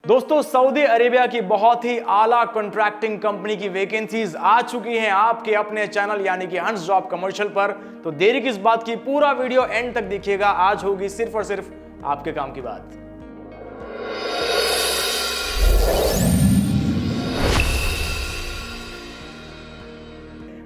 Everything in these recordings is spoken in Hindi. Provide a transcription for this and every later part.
दोस्तों, सऊदी अरेबिया की बहुत ही आला कॉन्ट्रैक्टिंग कंपनी की वैकेंसीज आ चुकी हैं आपके अपने चैनल यानी कि हंस जॉब कमर्शियल पर। तो देरी किस बात की, पूरा वीडियो एंड तक देखिएगा। आज होगी सिर्फ और सिर्फ आपके काम की बात।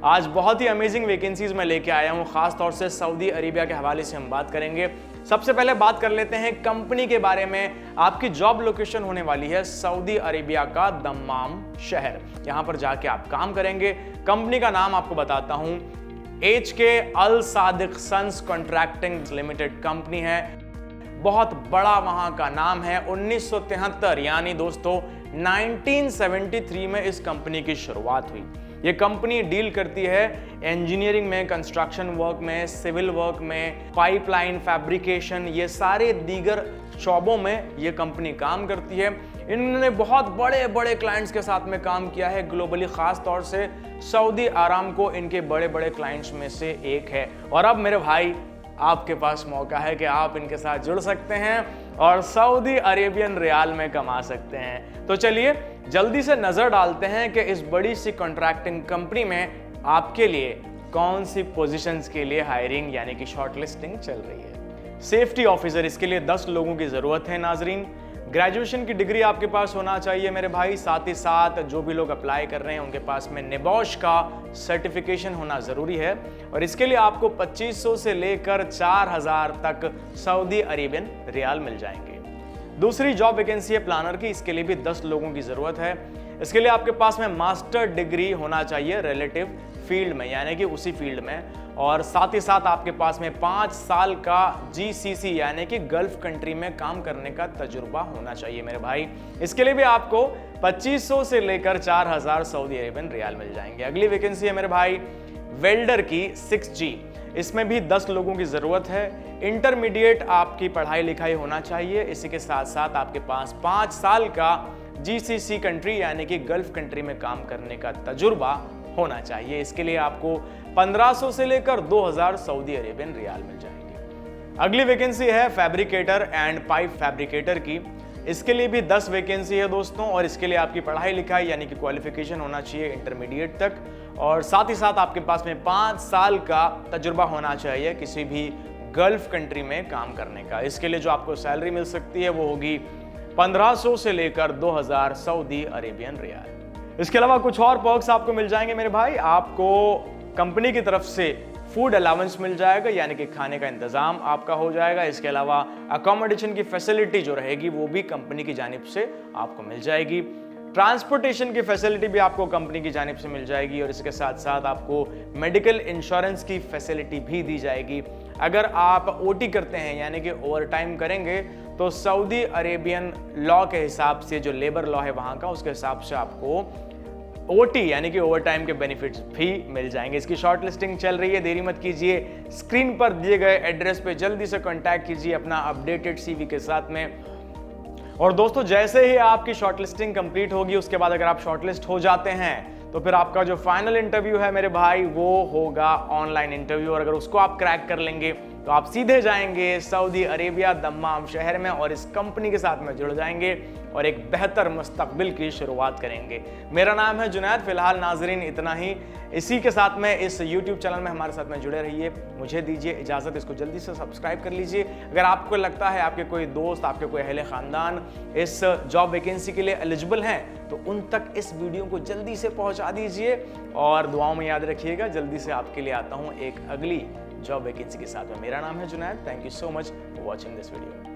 आज बहुत ही अमेजिंग वैकेंसीज मैं लेके आया हूं, खास तौर से सऊदी अरेबिया के हवाले से हम बात करेंगे। सबसे पहले बात कर लेते हैं कंपनी के बारे में। आपकी जॉब लोकेशन होने वाली है सऊदी अरेबिया का दम्माम शहर। यहां पर जाके आप काम करेंगे। कंपनी का नाम आपको बताता हूं, HK Al Sadiq sons contracting limited company है। बहुत बड़ा वहां का नाम है। 1973 यानी दोस्तों 1973 में इस कंपनी की शुरुआत हुई। ये कंपनी डील करती है इंजीनियरिंग में, कंस्ट्रक्शन वर्क में, सिविल वर्क में, पाइपलाइन फैब्रिकेशन, ये सारे दीगर शोबों में ये कंपनी काम करती है। इन्होंने बहुत बड़े बड़े क्लाइंट्स के साथ में काम किया है ग्लोबली, खास तौर से सऊदी आरामको इनके बड़े बड़े क्लाइंट्स में से एक है। और अब मेरे भाई, आपके पास मौका है कि आप इनके साथ जुड़ सकते हैं और सऊदी अरेबियन रियाल में कमा सकते हैं। तो चलिए जल्दी से नजर डालते हैं कि इस बड़ी सी कॉन्ट्रैक्टिंग कंपनी में आपके लिए कौन सी पोजीशंस के लिए हायरिंग यानी कि शॉर्टलिस्टिंग चल रही है। सेफ्टी ऑफिसर, इसके लिए 10 लोगों की जरूरत है नाजरीन। ग्रेजुएशन की डिग्री आपके पास होना चाहिए मेरे भाई। साथ ही साथ जो भी लोग अप्लाई कर रहे हैं उनके पास में निबॉश का सर्टिफिकेशन होना जरूरी है। और इसके लिए आपको 2500 से लेकर 4000 तक सऊदी अरेबियन रियाल मिल जाएंगे। दूसरी जॉब वैकेंसी है प्लानर की। इसके लिए भी 10 लोगों की जरूरत है। इसके लिए आपके पास में मास्टर डिग्री होना चाहिए रिलेटिव फील्ड में, यानी कि उसी फील्ड में। और साथ ही साथ आपके पास में 5 साल का GCC यानी कि गल्फ कंट्री में काम करने का तजुर्बा होना चाहिए मेरे भाई। इसके लिए भी आपको 2500 से लेकर 4000 सऊदी अरेबियन रियाल मिल जाएंगे। अगली वैकेंसी है मेरे भाई वेल्डर की 6G। इसमें भी 10 लोगों की जरूरत है। इंटरमीडिएट आपकी पढ़ाई लिखाई होना चाहिए। इसी के साथ साथ आपके पास 5 साल का GCC कंट्री यानी कि गल्फ कंट्री में काम करने का तजुर्बा होना चाहिए। इसके लिए आपको 1500 से लेकर 2000 सऊदी अरेबियन रियाल मिल जाएंगे। अगली वैकेंसी है फैब्रिकेटर एंड पाइप फैब्रिकेटर की। इसके लिए भी 10 वैकेंसी है दोस्तों। और इसके लिए आपकी पढ़ाई लिखाई यानी कि क्वालिफिकेशन होना चाहिए इंटरमीडिएट तक। और साथ ही साथ आपके पास में 5 साल का तजुर्बा होना चाहिए किसी भी गल्फ कंट्री में काम करने का। इसके लिए जो आपको सैलरी मिल सकती है वो होगी 1500 से लेकर 2000 सऊदी अरेबियन रियाल। इसके अलावा कुछ और पर्क्स आपको मिल जाएंगे मेरे भाई। आपको कंपनी की तरफ से फूड अलाउंस मिल जाएगा, यानी कि खाने का इंतजाम आपका हो जाएगा। इसके अलावा अकोमोडेशन की फैसिलिटी जो रहेगी वो भी कंपनी की जानिब से आपको मिल जाएगी। ट्रांसपोर्टेशन की फैसिलिटी भी आपको कंपनी की जानिब से मिल जाएगी। और इसके साथ साथ आपको मेडिकल इंश्योरेंस की फैसिलिटी भी दी जाएगी। अगर आप OT करते हैं यानी कि ओवर टाइम करेंगे तो सऊदी अरेबियन लॉ के हिसाब से, जो लेबर लॉ है वहां का, उसके हिसाब से आपको OT यानी कि ओवर टाइम के बेनिफिट्स भी मिल जाएंगे। इसकी शॉर्ट लिस्टिंग चल रही है, देरी मत कीजिए। स्क्रीन पर दिए गए एड्रेस पे जल्दी से कांटेक्ट कीजिए अपना अपडेटेड CV के साथ में। और दोस्तों, जैसे ही आपकी शॉर्टलिस्टिंग कंप्लीट होगी, उसके बाद अगर आप शॉर्टलिस्ट हो जाते हैं तो फिर आपका जो फाइनल इंटरव्यू है मेरे भाई वो होगा ऑनलाइन इंटरव्यू। और अगर उसको आप क्रैक कर लेंगे तो आप सीधे जाएंगे सऊदी अरेबिया दम्माम शहर में और इस कंपनी के साथ में जुड़ जाएंगे और एक बेहतर मुस्तकबिल की शुरुआत करेंगे। मेरा नाम है जुनैद। फिलहाल नाजरीन इतना ही। इसी के साथ में इस YouTube चैनल में हमारे साथ में जुड़े रहिए। मुझे दीजिए इजाज़त, इसको जल्दी से सब्सक्राइब कर लीजिए। अगर आपको लगता है आपके कोई दोस्त, आपके कोई अहले ख़ानदान इस जॉब वैकेंसी के लिए एलिजिबल हैं तो उन तक इस वीडियो को जल्दी से पहुंचा दीजिए। और दुआओं में याद रखिएगा। जल्दी से आपके लिए आता हूं एक अगली जॉब वैकेंसी के साथ में। मेरा नाम है Junaid. Thank you so much for watching this video.